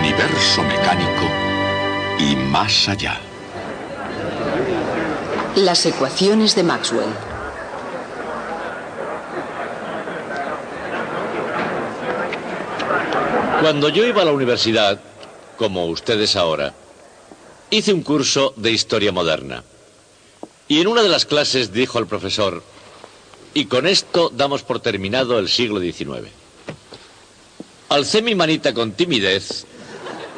universo mecánico y más allá. Las ecuaciones de Maxwell. Cuando yo iba a la universidad, como ustedes ahora, hice un curso de historia moderna. Y en una de las clases dijo el profesor: y con esto damos por terminado el siglo XIX. Alcé mi manita con timidez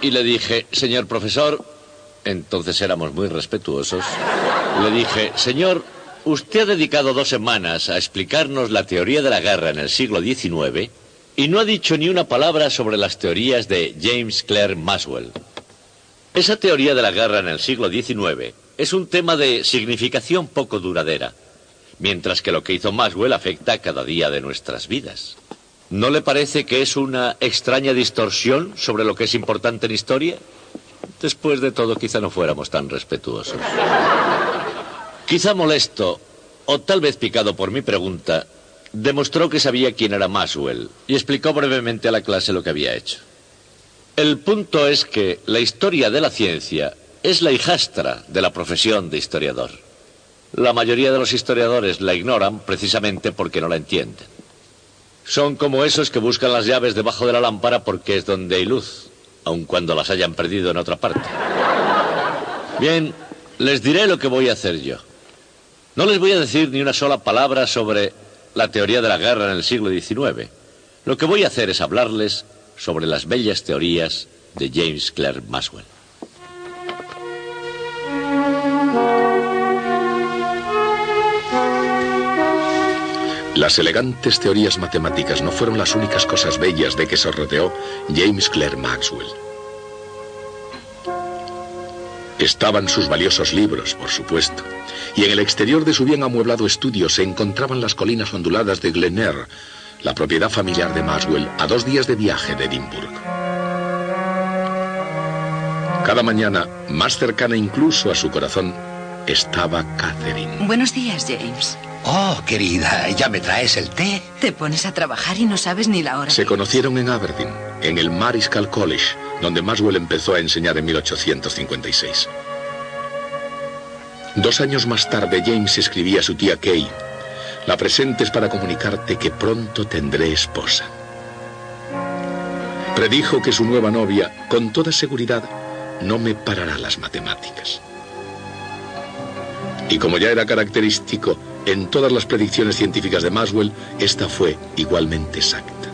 y le dije: señor profesor, entonces éramos muy respetuosos, le dije: señor, usted ha dedicado 2 semanas a explicarnos la teoría de la guerra en el siglo XIX y no ha dicho ni una palabra sobre las teorías de James Clerk Maxwell. Esa teoría de la guerra en el siglo XIX es un tema de significación poco duradera, mientras que lo que hizo Maxwell afecta cada día de nuestras vidas. ¿No le parece que es una extraña distorsión sobre lo que es importante en historia? Después de todo, quizá no fuéramos tan respetuosos. Quizá molesto, o tal vez picado por mi pregunta, demostró que sabía quién era Maxwell y explicó brevemente a la clase lo que había hecho. El punto es que la historia de la ciencia es la hijastra de la profesión de historiador. La mayoría de los historiadores la ignoran precisamente porque no la entienden. Son como esos que buscan las llaves debajo de la lámpara porque es donde hay luz, aun cuando las hayan perdido en otra parte. Bien, les diré lo que voy a hacer yo. No les voy a decir ni una sola palabra sobre la teoría de la guerra en el siglo XIX. Lo que voy a hacer es hablarles sobre las bellas teorías de James Clerk Maxwell. Las elegantes teorías matemáticas no fueron las únicas cosas bellas de que se rodeó James Clerk Maxwell. Estaban sus valiosos libros, por supuesto, y en el exterior de su bien amueblado estudio se encontraban las colinas onduladas de Glen Eyre, la propiedad familiar de Maxwell, a 2 días de viaje de Edimburgo. Cada mañana, más cercana incluso a su corazón, estaba Catherine. Buenos días, James. Oh, querida, ¿ya me traes el té? Te pones a trabajar y no sabes ni la hora. Se conocieron en Aberdeen, en el Marischal College, donde Maxwell empezó a enseñar en 1856. 2 años más tarde, James escribía a su tía Kay: la presentes para comunicarte que pronto tendré esposa. Predijo que su nueva novia, con toda seguridad, no me parará las matemáticas. Y como ya era característico en todas las predicciones científicas de Maxwell, esta fue igualmente exacta.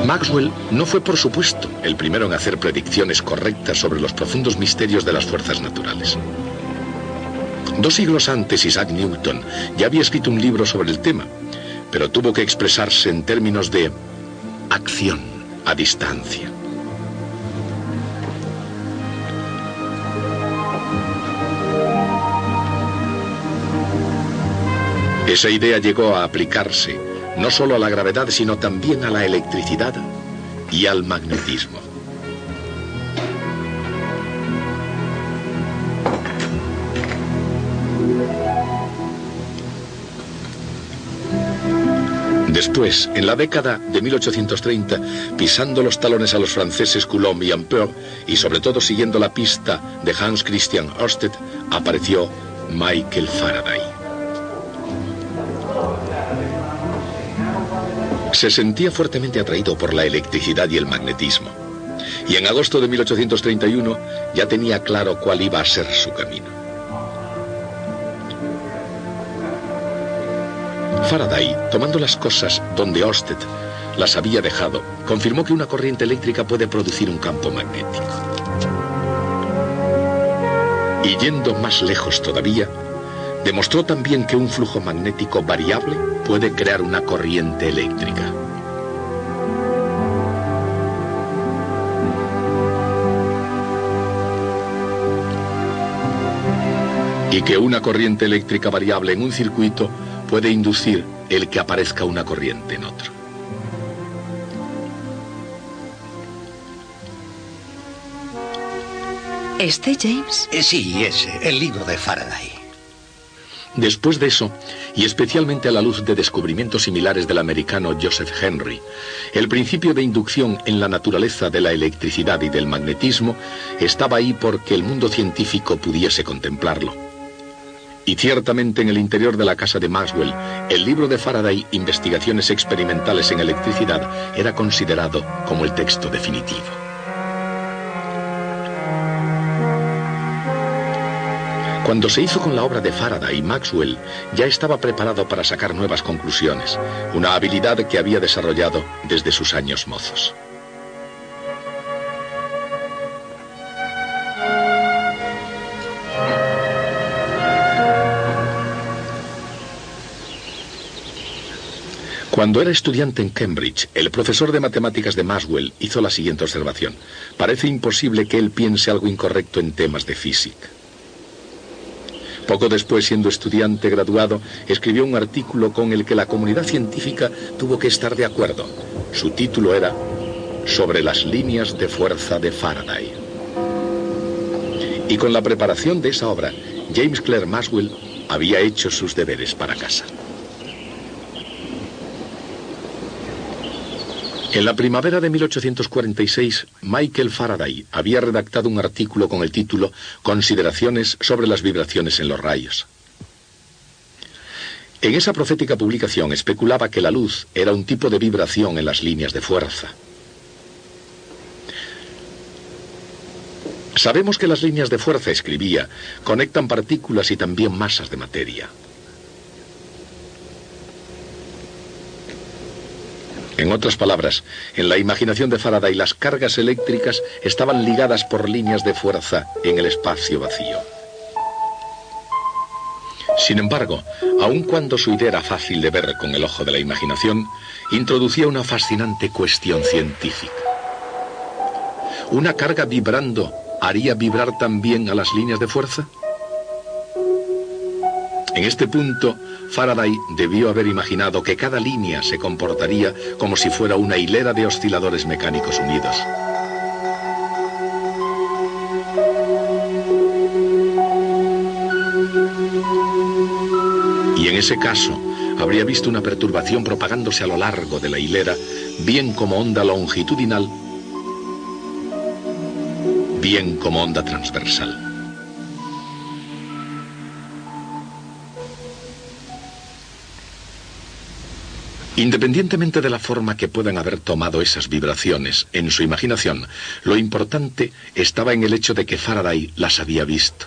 Maxwell no fue, por supuesto, el primero en hacer predicciones correctas sobre los profundos misterios de las fuerzas naturales. 2 siglos antes, Isaac Newton ya había escrito un libro sobre el tema, pero tuvo que expresarse en términos de acción a distancia. Esa idea llegó a aplicarse no solo a la gravedad, sino también a la electricidad y al magnetismo. Después, en la década de 1830, pisando los talones a los franceses Coulomb y Ampère, y sobre todo siguiendo la pista de Hans Christian Ørsted, apareció Michael Faraday. Se sentía fuertemente atraído por la electricidad y el magnetismo, y en agosto de 1831 ya tenía claro cuál iba a ser su camino. Faraday, tomando las cosas donde Ørsted las había dejado, confirmó que una corriente eléctrica puede producir un campo magnético. Y yendo más lejos todavía, demostró también que un flujo magnético variable puede crear una corriente eléctrica. Y que una corriente eléctrica variable en un circuito puede inducir el que aparezca una corriente en otro. ¿Este, James? Sí, ese, el libro de Faraday. Después de eso, y especialmente a la luz de descubrimientos similares del americano Joseph Henry, el principio de inducción en la naturaleza de la electricidad y del magnetismo estaba ahí porque el mundo científico pudiese contemplarlo. Y ciertamente en el interior de la casa de Maxwell, el libro de Faraday, Investigaciones experimentales en electricidad, era considerado como el texto definitivo. Cuando se hizo con la obra de Faraday, Maxwell ya estaba preparado para sacar nuevas conclusiones, una habilidad que había desarrollado desde sus años mozos. Cuando era estudiante en Cambridge, el profesor de matemáticas de Maxwell hizo la siguiente observación: parece imposible que él piense algo incorrecto en temas de física. Poco después, siendo estudiante graduado, escribió un artículo con el que la comunidad científica tuvo que estar de acuerdo. Su título era Sobre las líneas de fuerza de Faraday. Y con la preparación de esa obra, James Clerk Maxwell había hecho sus deberes para casa. En la primavera de 1846, Michael Faraday había redactado un artículo con el título Consideraciones sobre las vibraciones en los rayos. En esa profética publicación especulaba que la luz era un tipo de vibración en las líneas de fuerza. Sabemos que las líneas de fuerza, escribía, conectan partículas y también masas de materia. En otras palabras, en la imaginación de Faraday, las cargas eléctricas estaban ligadas por líneas de fuerza en el espacio vacío. Sin embargo, aun cuando su idea era fácil de ver con el ojo de la imaginación, introducía una fascinante cuestión científica. ¿Una carga vibrando haría vibrar también a las líneas de fuerza? En este punto, Faraday debió haber imaginado que cada línea se comportaría como si fuera una hilera de osciladores mecánicos unidos. Y en ese caso, habría visto una perturbación propagándose a lo largo de la hilera, bien como onda longitudinal, bien como onda transversal. Independientemente de la forma que puedan haber tomado esas vibraciones en su imaginación, lo importante estaba en el hecho de que Faraday las había visto.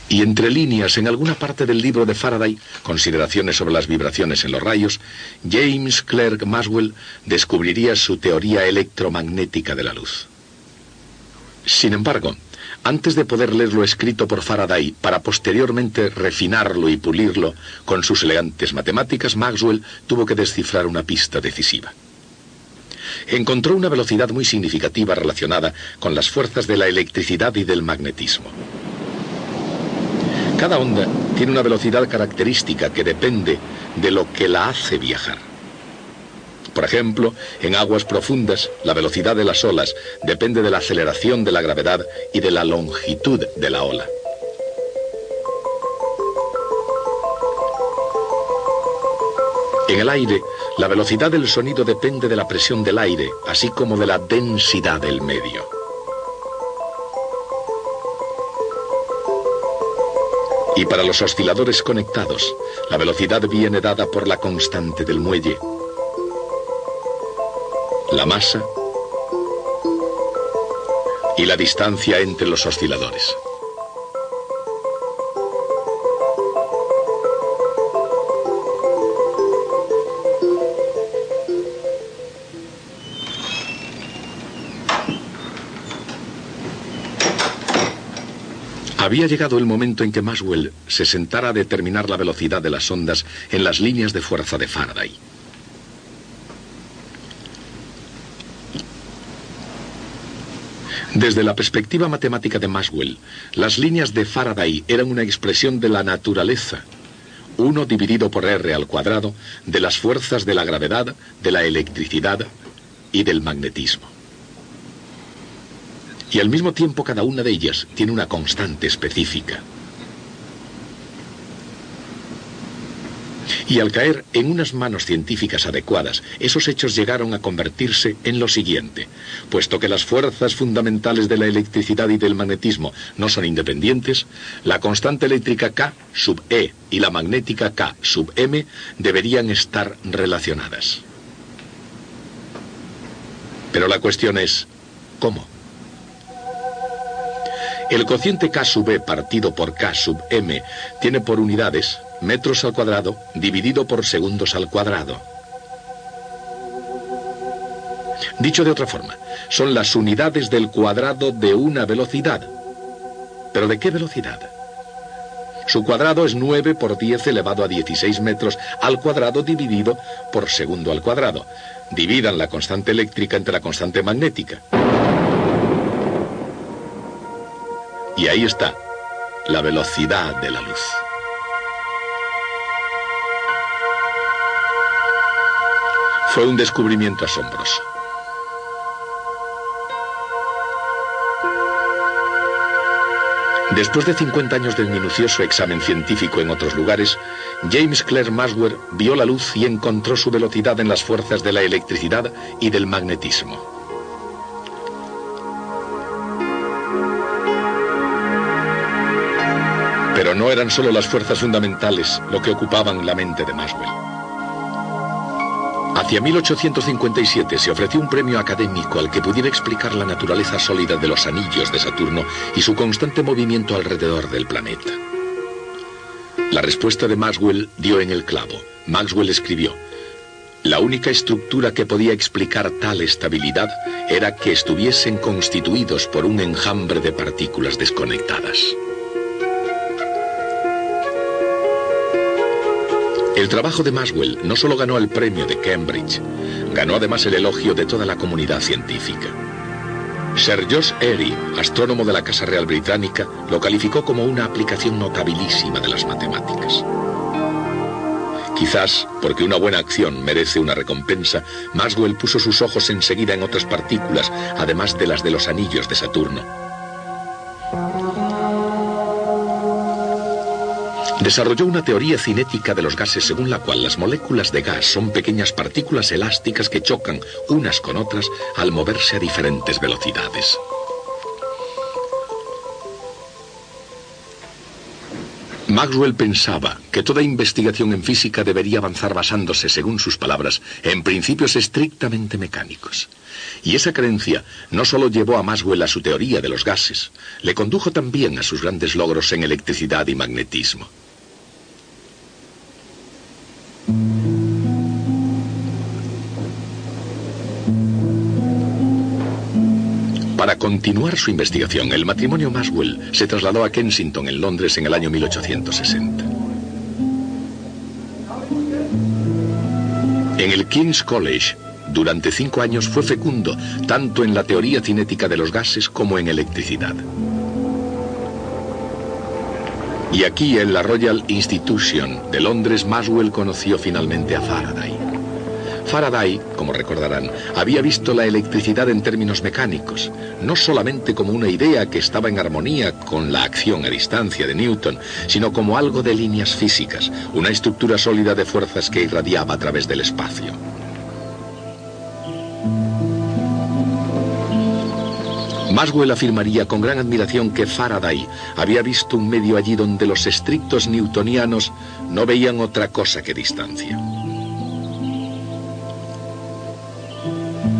Y entre líneas, en alguna parte del libro de Faraday, Consideraciones sobre las vibraciones en los rayos, James Clerk Maxwell descubriría su teoría electromagnética de la luz. Sin embargo, antes de poder leer lo escrito por Faraday para posteriormente refinarlo y pulirlo con sus elegantes matemáticas, Maxwell tuvo que descifrar una pista decisiva. Encontró una velocidad muy significativa relacionada con las fuerzas de la electricidad y del magnetismo. Cada onda tiene una velocidad característica que depende de lo que la hace viajar. Por ejemplo, en aguas profundas, la velocidad de las olas depende de la aceleración de la gravedad y de la longitud de la ola. En el aire, la velocidad del sonido depende de la presión del aire, así como de la densidad del medio. Y para los osciladores conectados, la velocidad viene dada por la constante del muelle, la masa y la distancia entre los osciladores. Había llegado el momento en que Maxwell se sentara a determinar la velocidad de las ondas en las líneas de fuerza de Faraday. Desde la perspectiva matemática de Maxwell, las líneas de Faraday eran una expresión de la naturaleza, 1 dividido por r al cuadrado, de las fuerzas de la gravedad, de la electricidad y del magnetismo. Y al mismo tiempo cada una de ellas tiene una constante específica. Y al caer en unas manos científicas adecuadas, esos hechos llegaron a convertirse en lo siguiente. Puesto que las fuerzas fundamentales de la electricidad y del magnetismo no son independientes, la constante eléctrica K sub E y la magnética K sub M deberían estar relacionadas. Pero la cuestión es, ¿cómo? El cociente K sub E partido por K sub M tiene por unidades metros al cuadrado dividido por segundos al cuadrado. Dicho de otra forma, son las unidades del cuadrado de una velocidad. ¿Pero de qué velocidad? Su cuadrado es 9 por 10 elevado a 16 metros al cuadrado dividido por segundo al cuadrado. Dividan la constante eléctrica entre la constante magnética. Y ahí está, la velocidad de la luz. Fue un descubrimiento asombroso. Después de 50 años del minucioso examen científico en otros lugares, James Clerk Maxwell vio la luz y encontró su velocidad en las fuerzas de la electricidad y del magnetismo. Pero no eran solo las fuerzas fundamentales lo que ocupaban la mente de Maxwell. Hacia 1857 se ofreció un premio académico al que pudiera explicar la naturaleza sólida de los anillos de Saturno y su constante movimiento alrededor del planeta. La respuesta de Maxwell dio en el clavo. Maxwell escribió: la única estructura que podía explicar tal estabilidad era que estuviesen constituidos por un enjambre de partículas desconectadas. El trabajo de Maxwell no solo ganó el premio de Cambridge, ganó además el elogio de toda la comunidad científica. Sir George Airy, astrónomo de la Casa Real Británica, lo calificó como una aplicación notabilísima de las matemáticas. Quizás porque una buena acción merece una recompensa, Maxwell puso sus ojos enseguida en otras partículas, además de las de los anillos de Saturno. Desarrolló una teoría cinética de los gases según la cual las moléculas de gas son pequeñas partículas elásticas que chocan unas con otras al moverse a diferentes velocidades. Maxwell pensaba que toda investigación en física debería avanzar basándose, según sus palabras, en principios estrictamente mecánicos. Y esa creencia no solo llevó a Maxwell a su teoría de los gases, le condujo también a sus grandes logros en electricidad y magnetismo. Para continuar su investigación, el matrimonio Maxwell se trasladó a Kensington, en Londres, en el año 1860. En el King's College, durante 5 años fue fecundo, tanto en la teoría cinética de los gases como en electricidad. Y aquí, en la Royal Institution de Londres, Maxwell conoció finalmente a Faraday. Faraday, como recordarán, había visto la electricidad en términos mecánicos, no solamente como una idea que estaba en armonía con la acción a distancia de Newton, sino como algo de líneas físicas, una estructura sólida de fuerzas que irradiaba a través del espacio. Maxwell afirmaría con gran admiración que Faraday había visto un medio allí donde los estrictos newtonianos no veían otra cosa que distancia.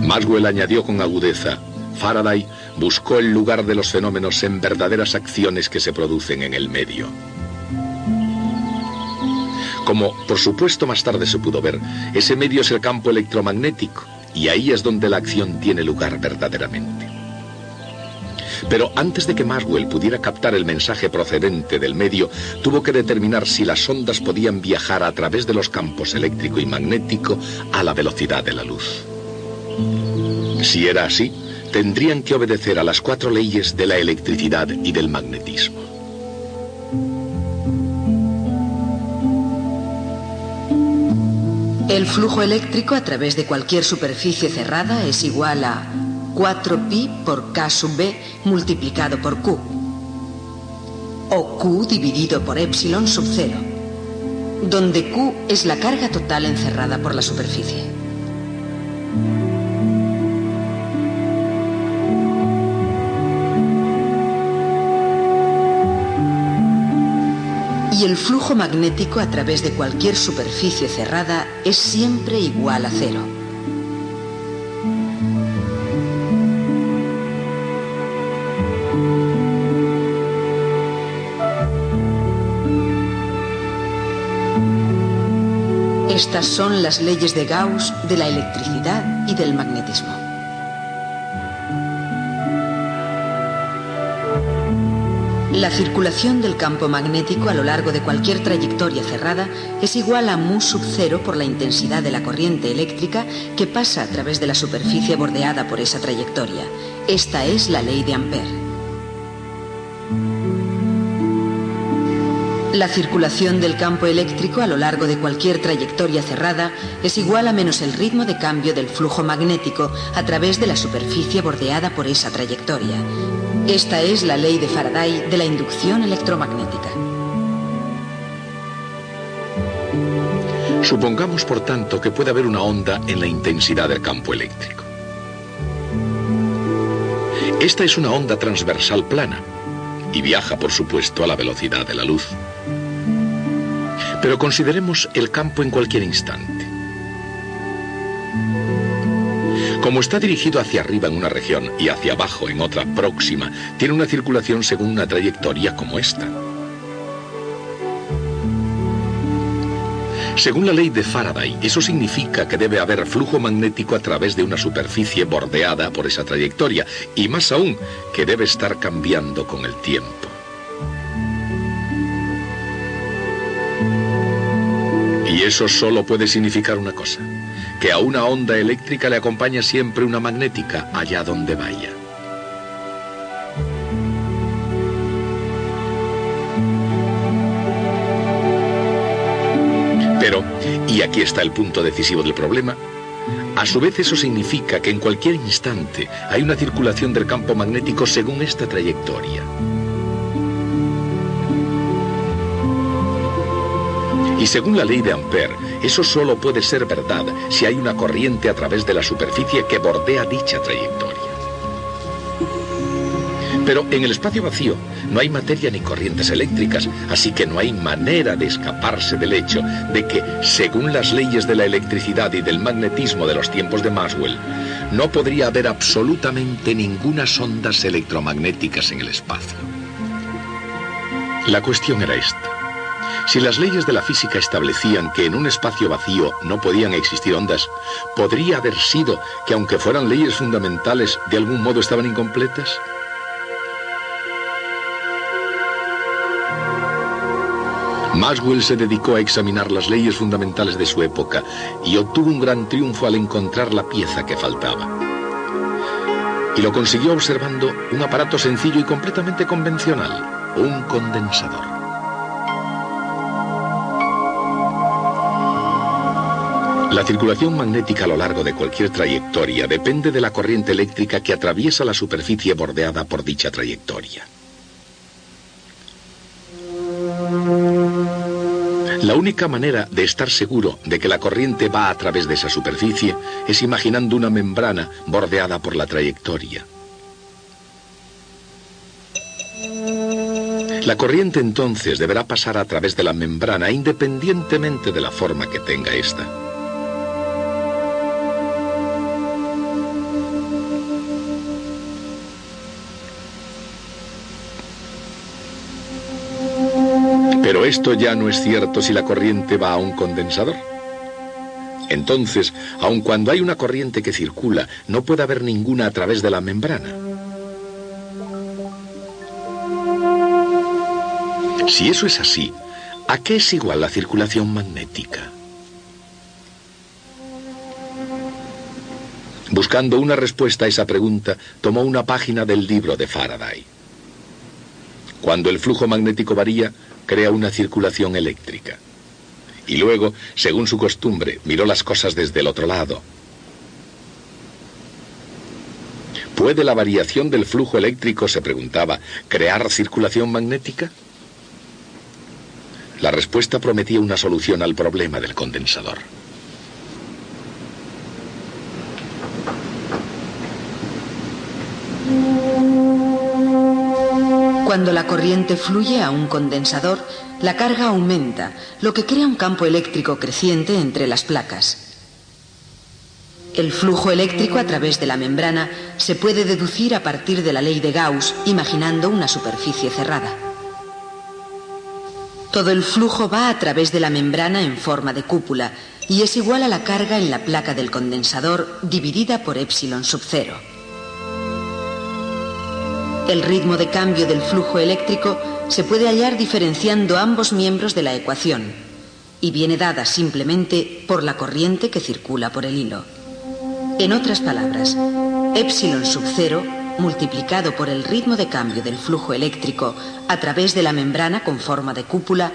Maxwell añadió con agudeza: Faraday buscó el lugar de los fenómenos en verdaderas acciones que se producen en el medio. Como, por supuesto, más tarde se pudo ver, ese medio es el campo electromagnético, y ahí es donde la acción tiene lugar verdaderamente. Pero antes de que Maxwell pudiera captar el mensaje procedente del medio, tuvo que determinar si las ondas podían viajar a través de los campos eléctrico y magnético a la velocidad de la luz. Si era así, tendrían que obedecer a las 4 leyes de la electricidad y del magnetismo. El flujo eléctrico a través de cualquier superficie cerrada es igual a 4pi por K sub B multiplicado por Q. O Q dividido por epsilon sub 0, donde Q es la carga total encerrada por la superficie. Y el flujo magnético a través de cualquier superficie cerrada es siempre igual a 0. Estas son las leyes de Gauss de la electricidad y del magnetismo. La circulación del campo magnético a lo largo de cualquier trayectoria cerrada es igual a mu sub 0 por la intensidad de la corriente eléctrica que pasa a través de la superficie bordeada por esa trayectoria. Esta es la ley de Ampère. La circulación del campo eléctrico a lo largo de cualquier trayectoria cerrada es igual a menos el ritmo de cambio del flujo magnético a través de la superficie bordeada por esa trayectoria. Esta es la ley de Faraday de la inducción electromagnética. Supongamos, por tanto, que puede haber una onda en la intensidad del campo eléctrico. Esta es una onda transversal plana y viaja, por supuesto, a la velocidad de la luz. Pero consideremos el campo en cualquier instante. Como está dirigido hacia arriba en una región y hacia abajo en otra próxima, tiene una circulación según una trayectoria como esta. Según la ley de Faraday, eso significa que debe haber flujo magnético a través de una superficie bordeada por esa trayectoria, y más aún, que debe estar cambiando con el tiempo. Y eso solo puede significar una cosa: que a una onda eléctrica le acompaña siempre una magnética allá donde vaya. Pero, y aquí está el punto decisivo del problema, a su vez eso significa que en cualquier instante hay una circulación del campo magnético según esta trayectoria. Y según la ley de Ampère, eso solo puede ser verdad si hay una corriente a través de la superficie que bordea dicha trayectoria. Pero en el espacio vacío no hay materia ni corrientes eléctricas, así que no hay manera de escaparse del hecho de que, según las leyes de la electricidad y del magnetismo de los tiempos de Maxwell, no podría haber absolutamente ninguna ondas electromagnéticas en el espacio. La cuestión era esta: si las leyes de la física establecían que en un espacio vacío no podían existir ondas, ¿podría haber sido que, aunque fueran leyes fundamentales, de algún modo estaban incompletas? Maxwell se dedicó a examinar las leyes fundamentales de su época y obtuvo un gran triunfo al encontrar la pieza que faltaba. Y lo consiguió observando un aparato sencillo y completamente convencional: un condensador. La circulación magnética a lo largo de cualquier trayectoria depende de la corriente eléctrica que atraviesa la superficie bordeada por dicha trayectoria. La única manera de estar seguro de que la corriente va a través de esa superficie es imaginando una membrana bordeada por la trayectoria. La corriente entonces deberá pasar a través de la membrana independientemente de la forma que tenga esta. Pero esto ya no es cierto si la corriente va a un condensador. Entonces, aun cuando hay una corriente que circula, no puede haber ninguna a través de la membrana. Si eso es así, ¿a qué es igual la circulación magnética? Buscando una respuesta a esa pregunta, tomó una página del libro de Faraday. Cuando el flujo magnético varía, crea una circulación eléctrica. Y luego, según su costumbre, miró las cosas desde el otro lado. ¿Puede la variación del flujo eléctrico, se preguntaba, crear circulación magnética? La respuesta prometía una solución al problema del condensador. Cuando la corriente fluye a un condensador, la carga aumenta, lo que crea un campo eléctrico creciente entre las placas. El flujo eléctrico a través de la membrana se puede deducir a partir de la ley de Gauss, imaginando una superficie cerrada. Todo el flujo va a través de la membrana en forma de cúpula y es igual a la carga en la placa del condensador dividida por epsilon sub 0. El ritmo de cambio del flujo eléctrico se puede hallar diferenciando ambos miembros de la ecuación y viene dada simplemente por la corriente que circula por el hilo. En otras palabras, epsilon sub 0 multiplicado por el ritmo de cambio del flujo eléctrico a través de la membrana con forma de cúpula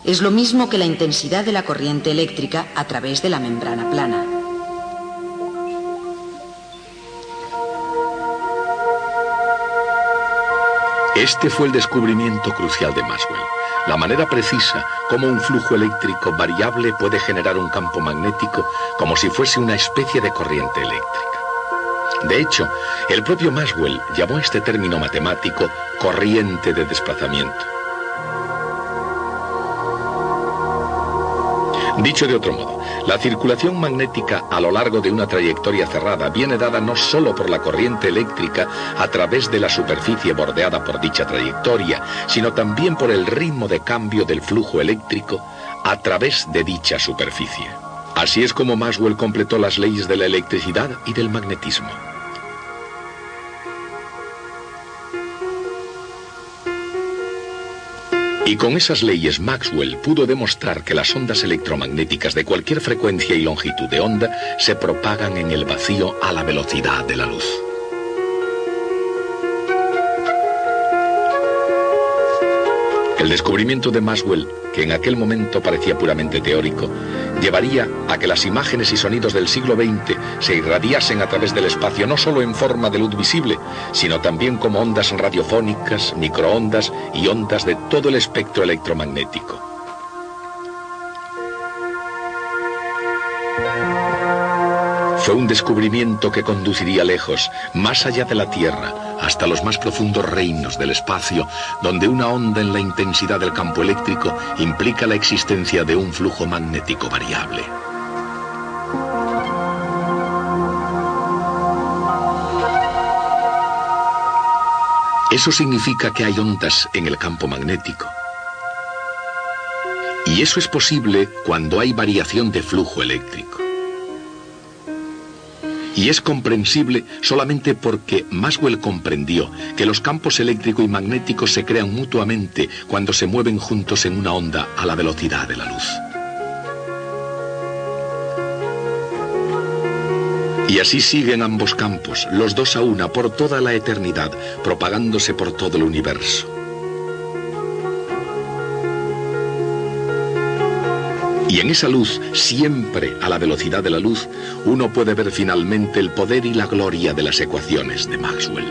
es lo mismo que la intensidad de la corriente eléctrica a través de la membrana plana. Este fue el descubrimiento crucial de Maxwell, la manera precisa como un flujo eléctrico variable puede generar un campo magnético como si fuese una especie de corriente eléctrica. De hecho, el propio Maxwell llamó este término matemático corriente de desplazamiento. Dicho de otro modo, la circulación magnética a lo largo de una trayectoria cerrada viene dada no solo por la corriente eléctrica a través de la superficie bordeada por dicha trayectoria, sino también por el ritmo de cambio del flujo eléctrico a través de dicha superficie. Así es como Maxwell completó las leyes de la electricidad y del magnetismo. Y con esas leyes Maxwell pudo demostrar que las ondas electromagnéticas de cualquier frecuencia y longitud de onda se propagan en el vacío a la velocidad de la luz. El descubrimiento de Maxwell, que en aquel momento parecía puramente teórico, llevaría a que las imágenes y sonidos del siglo XX se irradiasen a través del espacio no solo en forma de luz visible, sino también como ondas radiofónicas, microondas y ondas de todo el espectro electromagnético. Fue un descubrimiento que conduciría lejos, más allá de la Tierra, hasta los más profundos reinos del espacio, donde una onda en la intensidad del campo eléctrico implica la existencia de un flujo magnético variable. Eso significa que hay ondas en el campo magnético. Y eso es posible cuando hay variación de flujo eléctrico. Y es comprensible solamente porque Maxwell comprendió que los campos eléctrico y magnético se crean mutuamente cuando se mueven juntos en una onda a la velocidad de la luz. Y así siguen ambos campos, los dos a una, por toda la eternidad, propagándose por todo el universo. Y en esa luz, siempre a la velocidad de la luz, uno puede ver finalmente el poder y la gloria de las ecuaciones de Maxwell.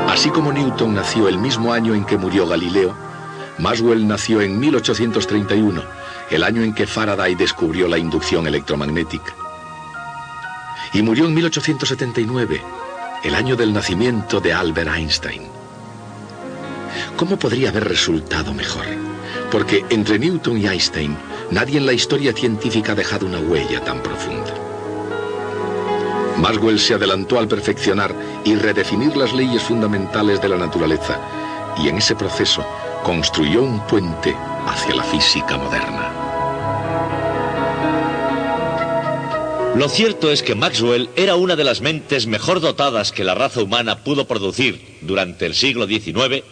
Así como Newton nació el mismo año en que murió Galileo, Maxwell nació en 1831, el año en que Faraday descubrió la inducción electromagnética. Y murió en 1879, el año del nacimiento de Albert Einstein. ¿Cómo podría haber resultado mejor? Porque entre Newton y Einstein, nadie en la historia científica ha dejado una huella tan profunda. Maxwell se adelantó al perfeccionar y redefinir las leyes fundamentales de la naturaleza, y en ese proceso construyó un puente hacia la física moderna. Lo cierto es que Maxwell era una de las mentes mejor dotadas que la raza humana pudo producir durante el siglo XIX,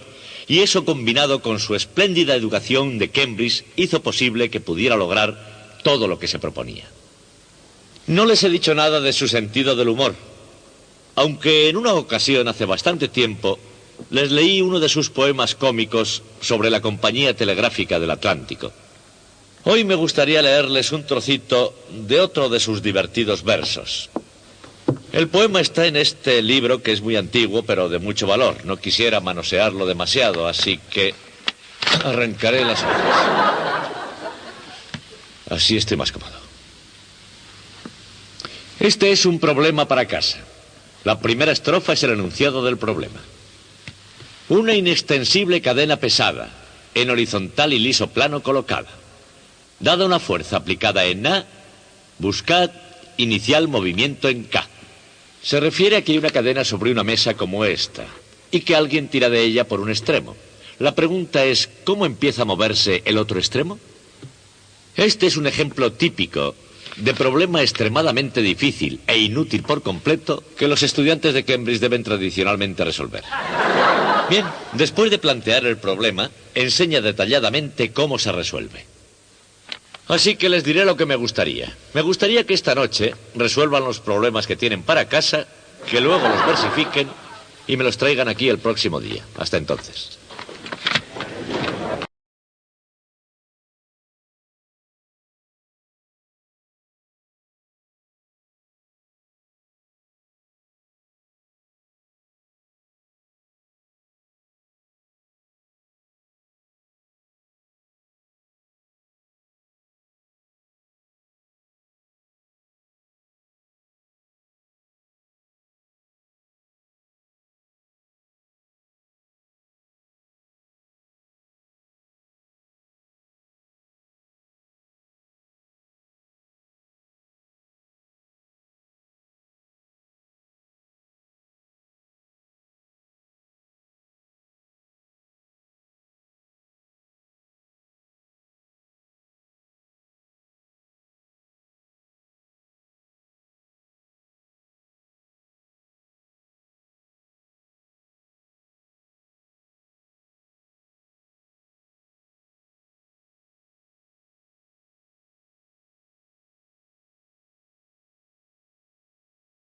y eso combinado con su espléndida educación de Cambridge hizo posible que pudiera lograr todo lo que se proponía. No les he dicho nada de su sentido del humor, aunque en una ocasión hace bastante tiempo les leí uno de sus poemas cómicos sobre la Compañía Telegráfica del Atlántico. Hoy me gustaría leerles un trocito de otro de sus divertidos versos. El poema está en este libro, que es muy antiguo, pero de mucho valor. No quisiera manosearlo demasiado, así que arrancaré las hojas. Así estoy más cómodo. Este es un problema para casa. La primera estrofa es el enunciado del problema. Una inextensible cadena pesada, en horizontal y liso plano colocada. Dada una fuerza aplicada en A, buscad inicial movimiento en K. Se refiere a que hay una cadena sobre una mesa como esta, y que alguien tira de ella por un extremo. La pregunta es, ¿cómo empieza a moverse el otro extremo? Este es un ejemplo típico de problema extremadamente difícil e inútil por completo que los estudiantes de Cambridge deben tradicionalmente resolver. Bien, después de plantear el problema, enseña detalladamente cómo se resuelve. Así que les diré lo que me gustaría. Me gustaría que esta noche resuelvan los problemas que tienen para casa, que luego los versifiquen y me los traigan aquí el próximo día. Hasta entonces.